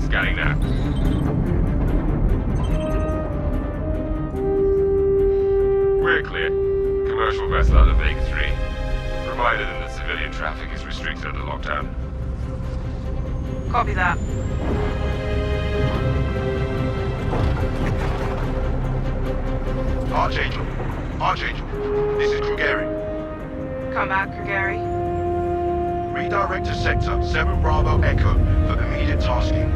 Scanning now. We're clear. Commercial vessel out of Lake 3. Reminder that civilian traffic is restricted under lockdown. Copy that. Archangel. Archangel. This is Krugeri. Come back, Gary. Redirect to sector 7 Bravo Echo for immediate tasking.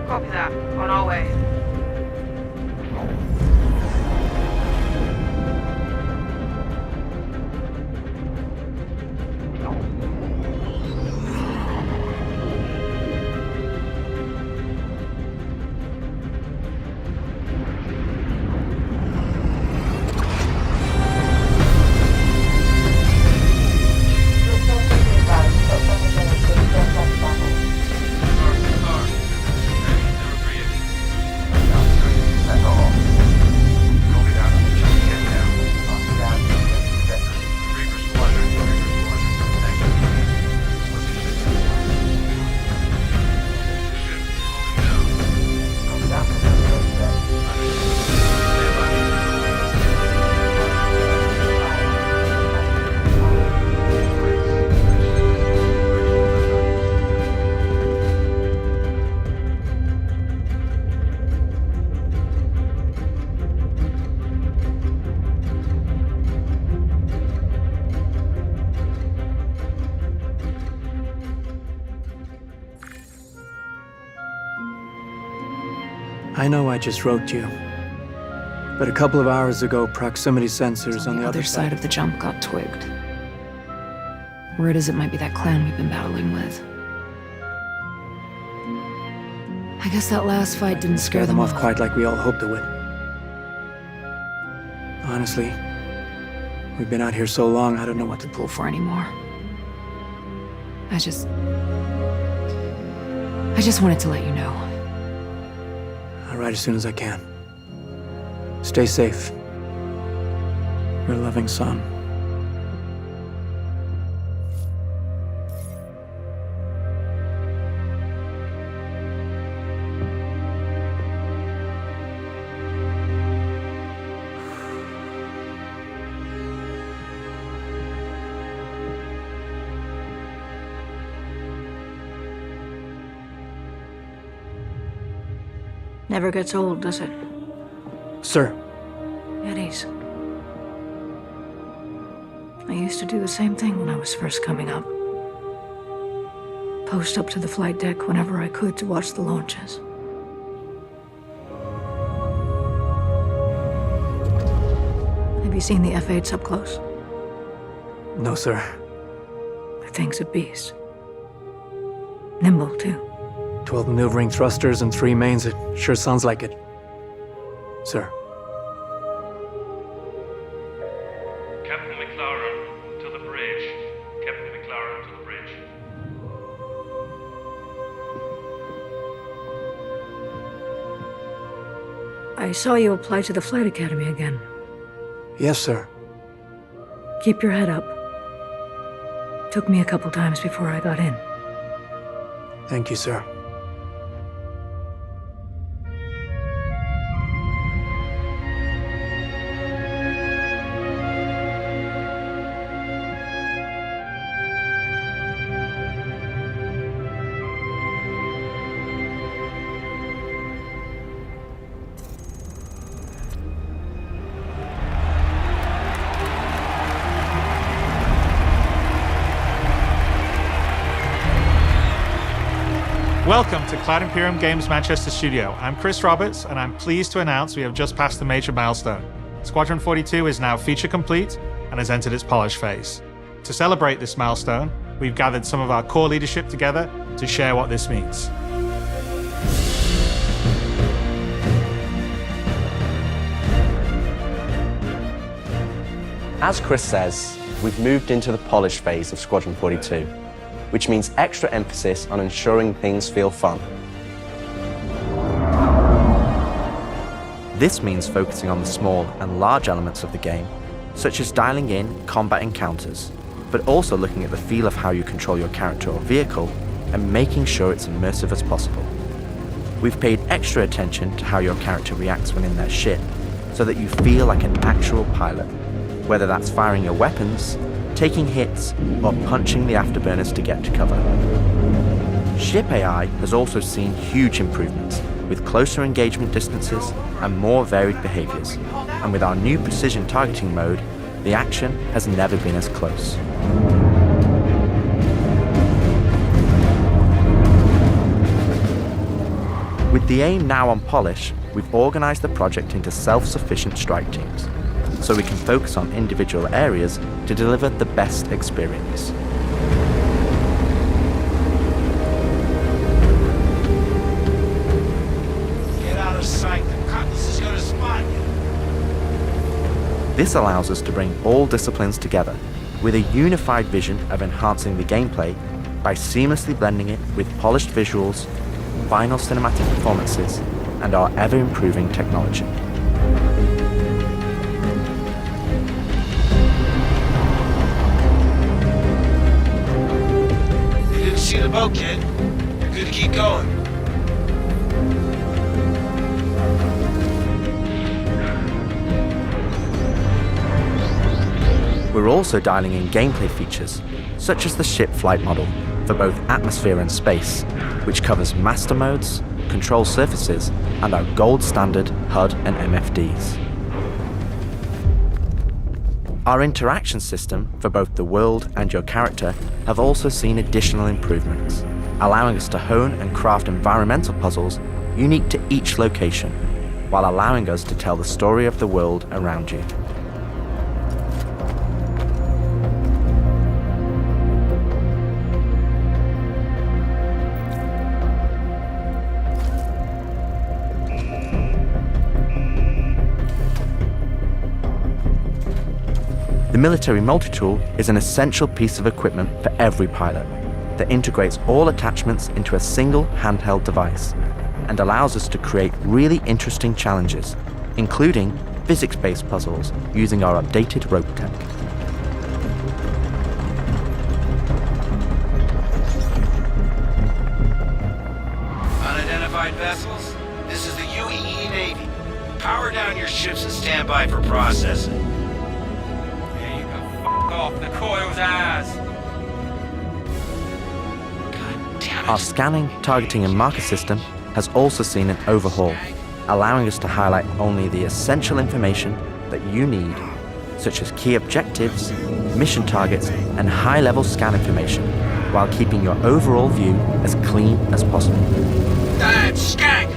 Copy that. On our way. I know I just wrote you, but a couple of hours ago, proximity sensors on the other side of the jump got twigged. Word is it might be that clan we've been battling with. I guess that last fight didn't scare them off quite like we all hoped it would. Honestly, we've been out here so long, I don't know what to pull for anymore. I just wanted to let you know. I'll write as soon as I can. Stay safe. Your loving son. Never gets old, does it? Sir. Eddies. I used to do the same thing when I was first coming up. Post up to the flight deck whenever I could to watch the launches. Have you seen the F-8s up close? No, sir. The thing's a beast. Nimble, too. 12 maneuvering thrusters and 3 mains. It sure sounds like it. Sir. Captain McLaren, to the bridge. Captain McLaren, to the bridge. I saw you apply to the flight academy again. Yes, sir. Keep your head up. Took me a couple times before I got in. Thank you, sir. Welcome to Cloud Imperium Games Manchester Studio. I'm Chris Roberts, and I'm pleased to announce we have just passed a major milestone. Squadron 42 is now feature complete and has entered its polish phase. To celebrate this milestone, we've gathered some of our core leadership together to share what this means. As Chris says, we've moved into the polish phase of Squadron 42, which means extra emphasis on ensuring things feel fun. This means focusing on the small and large elements of the game, such as dialing in combat encounters, but also looking at the feel of how you control your character or vehicle and making sure it's immersive as possible. We've paid extra attention to how your character reacts when in their ship, so that you feel like an actual pilot, whether that's firing your weapons, taking hits, or punching the afterburners to get to cover. Ship AI has also seen huge improvements, with closer engagement distances and more varied behaviors, and with our new precision targeting mode, the action has never been as close. With the aim now on polish, we've organised the project into self-sufficient strike teams, so we can focus on individual areas to deliver the best experience. Get out of sight, the cutlass is gonna spot you. This allows us to bring all disciplines together with a unified vision of enhancing the gameplay by seamlessly blending it with polished visuals, final cinematic performances, and our ever-improving technology. You didn't see the boat, kid. You're good to keep going. We're also dialing in gameplay features, such as the ship flight model, for both atmosphere and space, which covers master modes, control surfaces, and our gold standard HUD and MFDs. Our interaction system for both the world and your character have also seen additional improvements, allowing us to hone and craft environmental puzzles unique to each location, while allowing us to tell the story of the world around you. The military multi-tool is an essential piece of equipment for every pilot that integrates all attachments into a single handheld device and allows us to create really interesting challenges, including physics-based puzzles using our updated rope tech. Unidentified vessels, this is the UEE Navy. Power down your ships and stand by for processing. Off the coil's ass. God damn it. Our scanning, targeting, and marker system has also seen an overhaul, allowing us to highlight only the essential information that you need, such as key objectives, mission targets, and high-level scan information, while keeping your overall view as clean as possible. Damn skank!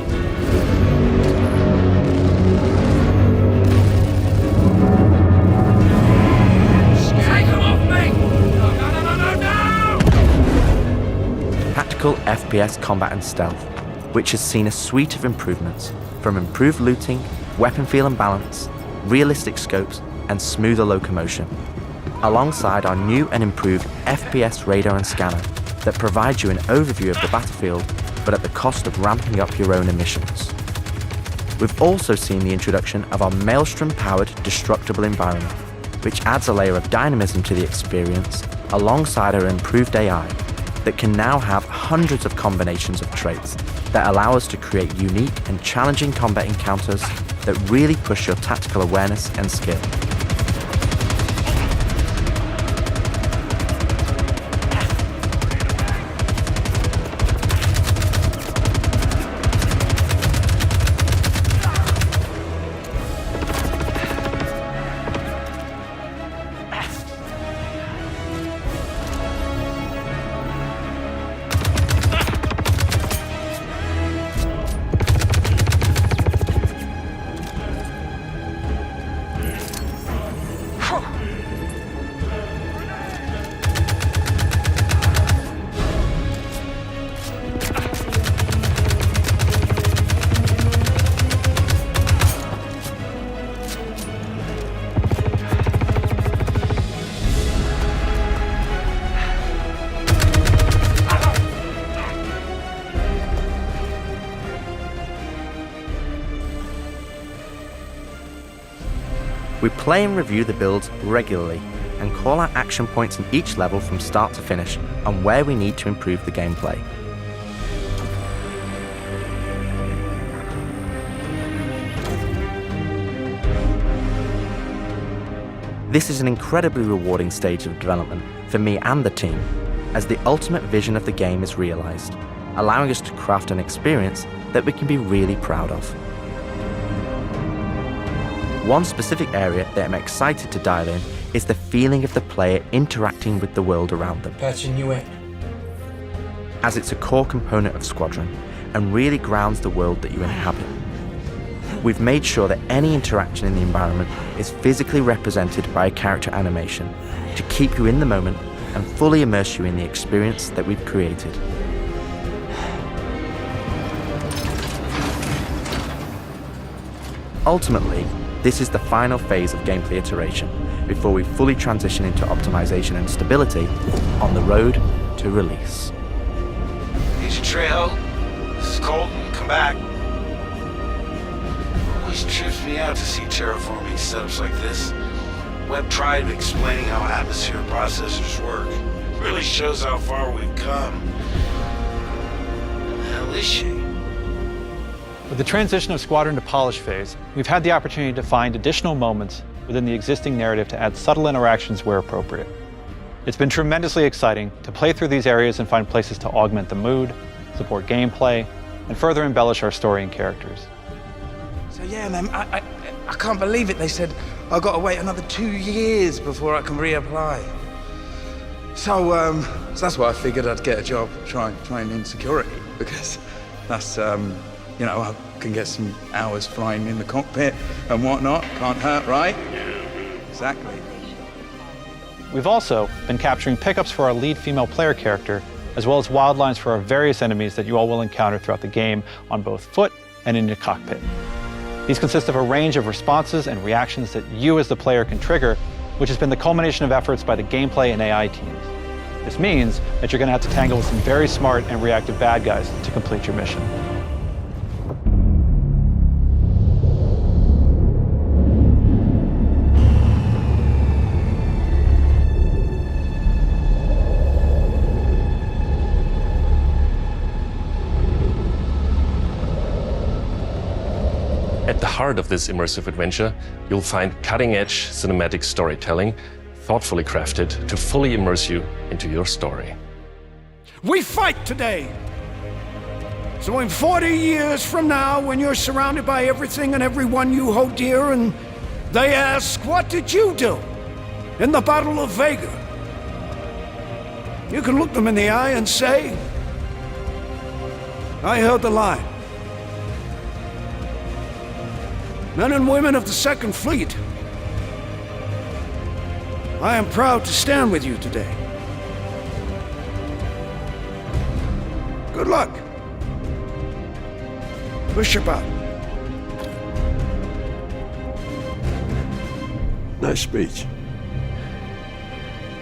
Tactical FPS combat and stealth, which has seen a suite of improvements, from improved looting, weapon feel and balance, realistic scopes, and smoother locomotion, alongside our new and improved FPS radar and scanner that provides you an overview of the battlefield, but at the cost of ramping up your own emissions. We've also seen the introduction of our Maelstrom-powered destructible environment, which adds a layer of dynamism to the experience, alongside our improved AI, that can now have hundreds of combinations of traits that allow us to create unique and challenging combat encounters that really push your tactical awareness and skill. We play and review the builds regularly and call out action points in each level from start to finish and where we need to improve the gameplay. This is an incredibly rewarding stage of development for me and the team, as the ultimate vision of the game is realized, allowing us to craft an experience that we can be really proud of. One specific area that I'm excited to dial in is the feeling of the player interacting with the world around them, Patching you in. as it's a core component of Squadron and really grounds the world that you inhabit. We've made sure that any interaction in the environment is physically represented by a character animation to keep you in the moment and fully immerse you in the experience that we've created. Ultimately, this is the final phase of gameplay iteration before we fully transition into optimization and stability on the road to release. Agent Trejo, this is Colton. Come back. Always trips me out to see terraforming setups like this. Webb tried explaining how atmosphere processors work. Really shows how far we've come. What the hell is she? With the transition of Squadron to polish phase, we've had the opportunity to find additional moments within the existing narrative to add subtle interactions where appropriate. It's been tremendously exciting to play through these areas and find places to augment the mood, support gameplay, and further embellish our story and characters. So yeah, man, I can't believe it. They said I've got to wait another 2 years before I can reapply. So that's why I figured I'd get a job trying in security, because that's, you know, I can get some hours flying in the cockpit and whatnot. Can't hurt, right? Exactly. We've also been capturing pickups for our lead female player character, as well as wild lines for our various enemies that you all will encounter throughout the game on both foot and in the cockpit. These consist of a range of responses and reactions that you as the player can trigger, which has been the culmination of efforts by the gameplay and AI teams. This means that you're going to have to tangle with some very smart and reactive bad guys to complete your mission. At the heart of this immersive adventure, you'll find cutting-edge cinematic storytelling, thoughtfully crafted to fully immerse you into your story. We fight today! So in 40 years from now, when you're surrounded by everything and everyone you hold dear, and they ask, what did you do in the Battle of Vega? You can look them in the eye and say, I held the line. Men and women of the Second Fleet, I am proud to stand with you today. Good luck. Push your button. Nice speech.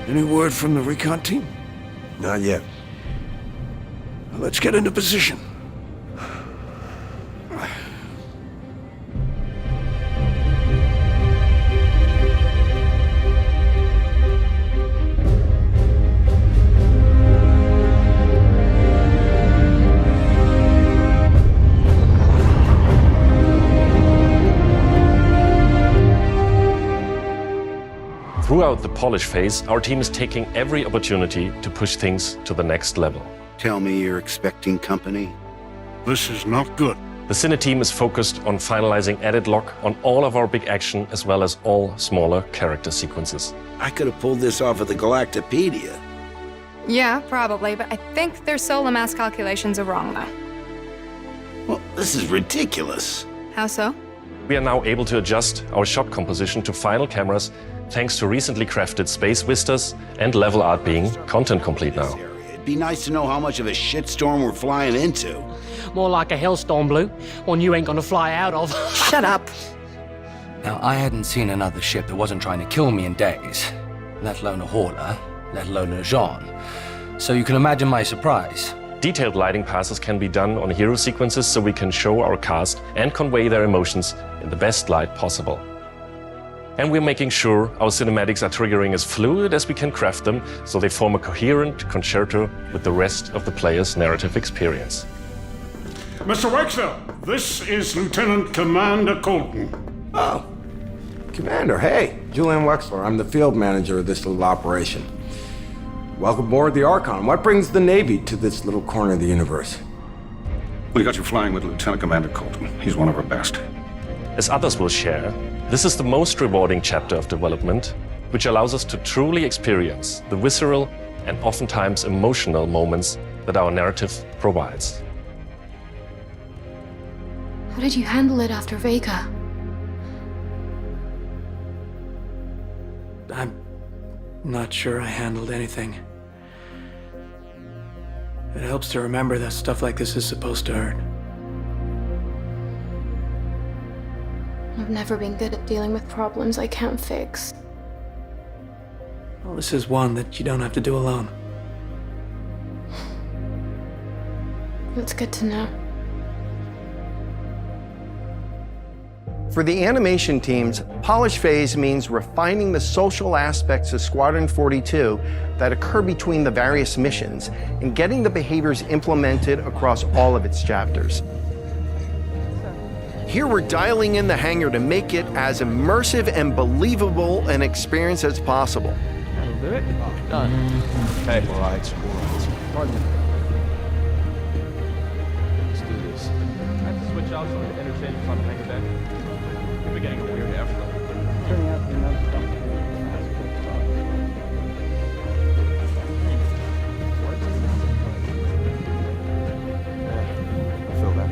Any word from the recon team? Not yet. Well, let's get into position. Throughout the polish phase, our team is taking every opportunity to push things to the next level. Tell me you're expecting company? This is not good. The Cine team is focused on finalizing edit lock on all of our big action as well as all smaller character sequences. I could have pulled this off of the Galactopedia. Yeah, probably, but I think their solar mass calculations are wrong, though. Well, this is ridiculous. How so? We are now able to adjust our shot composition to final cameras thanks to recently crafted space vistas and level art being content complete now. It'd be nice to know how much of a shitstorm we're flying into. More like a hellstorm, Blue. One you ain't gonna fly out of. Shut up. Now, I hadn't seen another ship that wasn't trying to kill me in days, let alone a hauler, let alone a Jean. So you can imagine my surprise. Detailed lighting passes can be done on hero sequences so we can show our cast and convey their emotions in the best light possible. And we're making sure our cinematics are triggering as fluid as we can craft them, so they form a coherent concerto with the rest of the player's narrative experience. Mr. Wexler, this is Lieutenant Commander Colton. Oh, Commander, hey. Julian Wexler, I'm the field manager of this little operation. Welcome aboard the Archon. What brings the Navy to this little corner of the universe? We got you flying with Lieutenant Commander Colton. He's one of our best. As others will share, this is the most rewarding chapter of development, which allows us to truly experience the visceral and oftentimes emotional moments that our narrative provides. How did you handle it after Vega? I'm not sure I handled anything. It helps to remember that stuff like this is supposed to hurt. I've never been good at dealing with problems I can't fix. Well, this is one that you don't have to do alone. That's good to know. For the animation teams, polish phase means refining the social aspects of Squadron 42 that occur between the various missions and getting the behaviors implemented across all of its chapters. Here we're dialing in the hangar to make it as immersive and believable an experience as possible. That'll do it. Done. Okay. All right. Pardon me. Let's do this. I have to switch out some of the interchange on the hangar deck. We're getting a weird afternoon. Turning out to be another stuff. I feel that.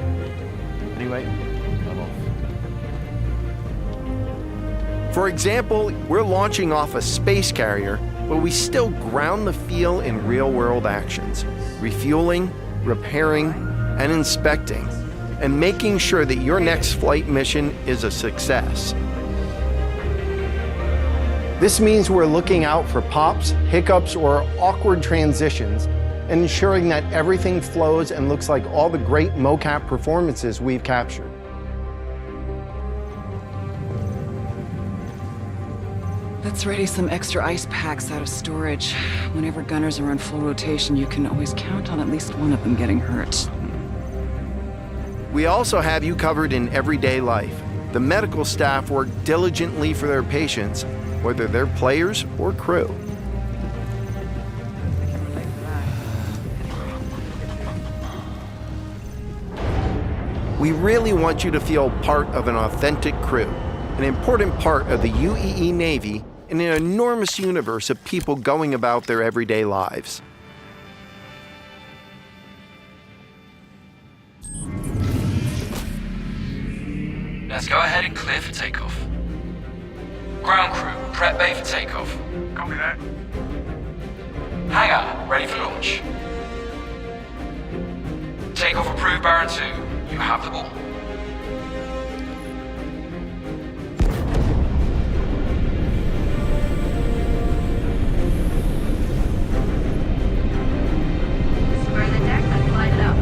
Anyway, I'm off. For example, we're launching off a space carrier, but we still ground the feel in real-world actions, refueling, repairing, and inspecting, and making sure that your next flight mission is a success. This means we're looking out for pops, hiccups, or awkward transitions, and ensuring that everything flows and looks like all the great mocap performances we've captured. Let's ready some extra ice packs out of storage. Whenever gunners are on full rotation, you can always count on at least one of them getting hurt. We also have you covered in everyday life. The medical staff work diligently for their patients, whether they're players or crew. We really want you to feel part of an authentic crew, an important part of the UEE Navy in an enormous universe of people going about their everyday lives. Let's go ahead and clear for takeoff. Ground crew, prep bay for takeoff. Copy that. Hangar, ready for launch. Takeoff approved, Baron 2. You have the ball. Square the deck and slide it up.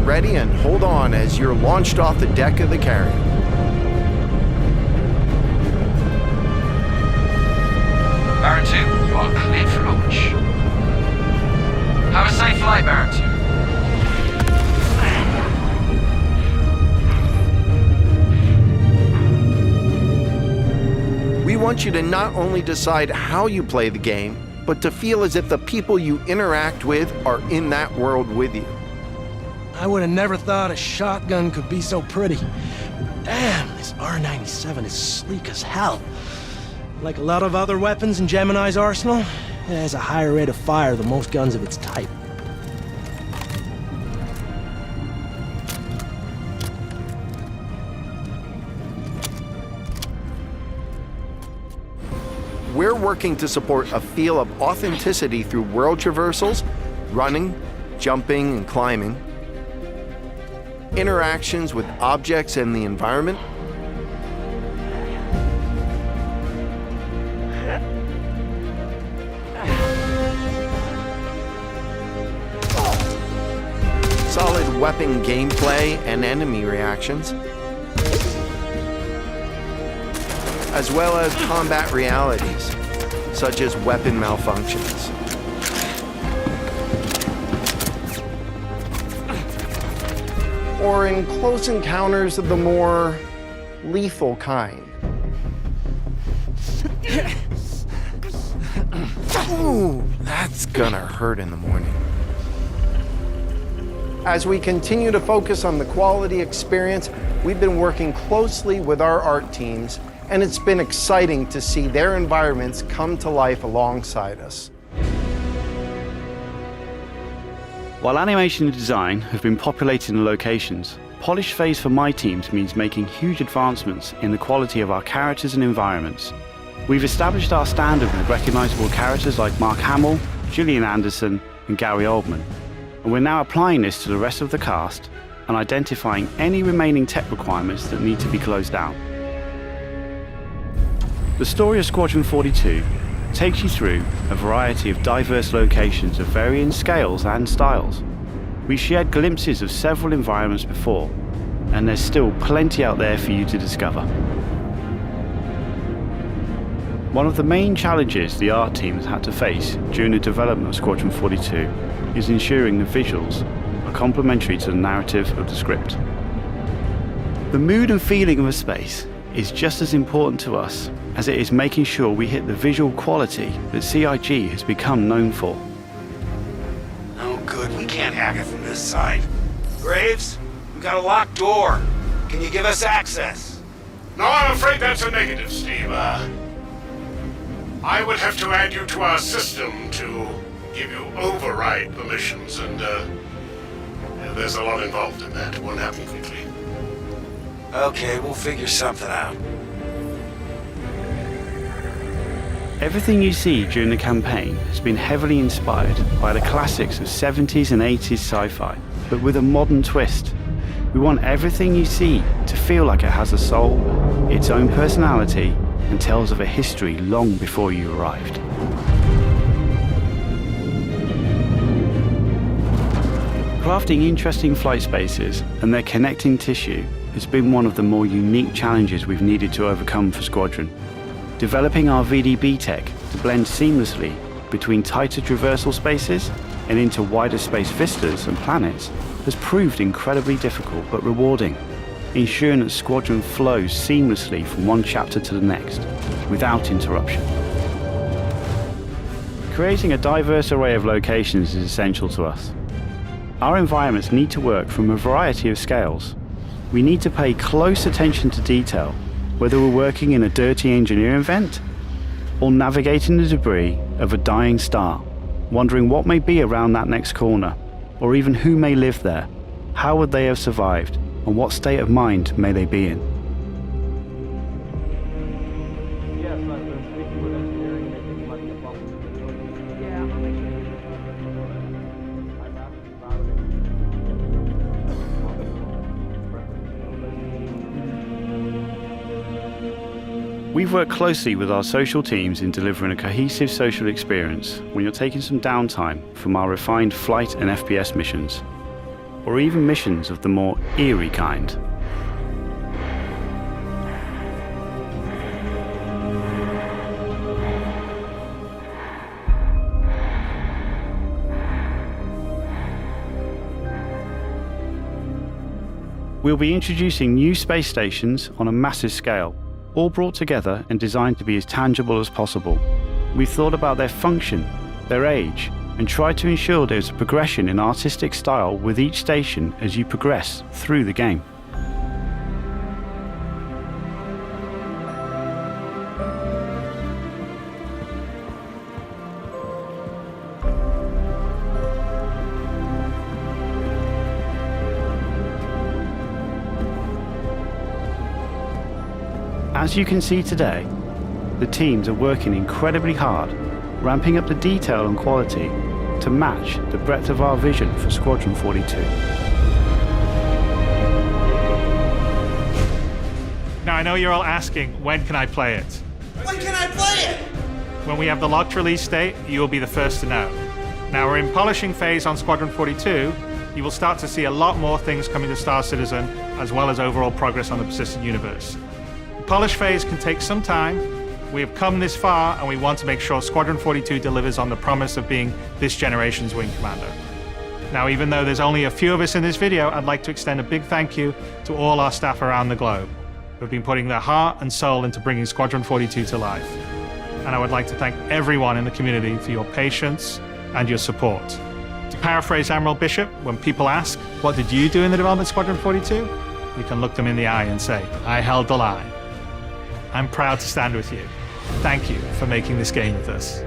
Ready and hold on as you're launched off the deck of the carrier. Baron 2, you are cleared for launch. Have a safe flight, Baron 2. We want you to not only decide how you play the game, but to feel as if the people you interact with are in that world with you. I would have never thought a shotgun could be so pretty. Damn, this R97 is sleek as hell. Like a lot of other weapons in Gemini's arsenal, it has a higher rate of fire than most guns of its type. We're working to support a feel of authenticity through world traversals, running, jumping, and climbing, interactions with objects and the environment, solid weapon gameplay and enemy reactions, as well as combat realities, such as weapon malfunctions. Or in close encounters of the more lethal kind. Ooh, that's gonna hurt in the morning. As we continue to focus on the quality experience, we've been working closely with our art teams, and it's been exciting to see their environments come to life alongside us. While animation and design have been populating the locations, polish phase for my teams means making huge advancements in the quality of our characters and environments. We've established our standard with recognizable characters like Mark Hamill, Gillian Anderson, and Gary Oldman, and we're now applying this to the rest of the cast and identifying any remaining tech requirements that need to be closed out. The story of Squadron 42 takes you through a variety of diverse locations of varying scales and styles. We shared glimpses of several environments before, and there's still plenty out there for you to discover. One of the main challenges the art team has had to face during the development of Squadron 42 is ensuring the visuals are complementary to the narrative of the script. The mood and feeling of a space is just as important to us as it is making sure we hit the visual quality that CIG has become known for. Oh good, we can't hack it from this side. Graves, we got a locked door. Can you give us access? No, I'm afraid that's a negative, Steve. I would have to add you to our system to give you override permissions, and there's a lot involved in that. It won't happen quickly. Okay, we'll figure something out. Everything you see during the campaign has been heavily inspired by the classics of 70s and 80s sci-fi, but with a modern twist. We want everything you see to feel like it has a soul, its own personality, and tells of a history long before you arrived. Crafting interesting flight spaces and their connecting tissue has been one of the more unique challenges we've needed to overcome for Squadron. Developing our VDB tech to blend seamlessly between tighter traversal spaces and into wider space vistas and planets has proved incredibly difficult but rewarding, ensuring that Squadron flows seamlessly from one chapter to the next, without interruption. Creating a diverse array of locations is essential to us. Our environments need to work from a variety of scales. We need to pay close attention to detail, whether we're working in a dirty engineering vent or navigating the debris of a dying star, wondering what may be around that next corner, or even who may live there, how would they have survived, and what state of mind may they be in. We've worked closely with our social teams in delivering a cohesive social experience when you're taking some downtime from our refined flight and FPS missions, or even missions of the more eerie kind. We'll be introducing new space stations on a massive scale, all brought together and designed to be as tangible as possible. We've thought about their function, their age, and tried to ensure there's a progression in artistic style with each station as you progress through the game. As you can see today, the teams are working incredibly hard, ramping up the detail and quality to match the breadth of our vision for Squadron 42. Now I know you're all asking, when can I play it? When can I play it? When we have the locked release date, you will be the first to know. Now we're in polishing phase on Squadron 42. You will start to see a lot more things coming to Star Citizen, as well as overall progress on the persistent universe. polish phase can take some time. We have come this far, and we want to make sure Squadron 42 delivers on the promise of being this generation's wing commander. Now, even though there's only a few of us in this video, I'd like to extend a big thank you to all our staff around the globe who have been putting their heart and soul into bringing Squadron 42 to life. And I would like to thank everyone in the community for your patience and your support. To paraphrase Admiral Bishop, when people ask, what did you do in the development of Squadron 42? You can look them in the eye and say, I held the line. I'm proud to stand with you. Thank you for making this game with us.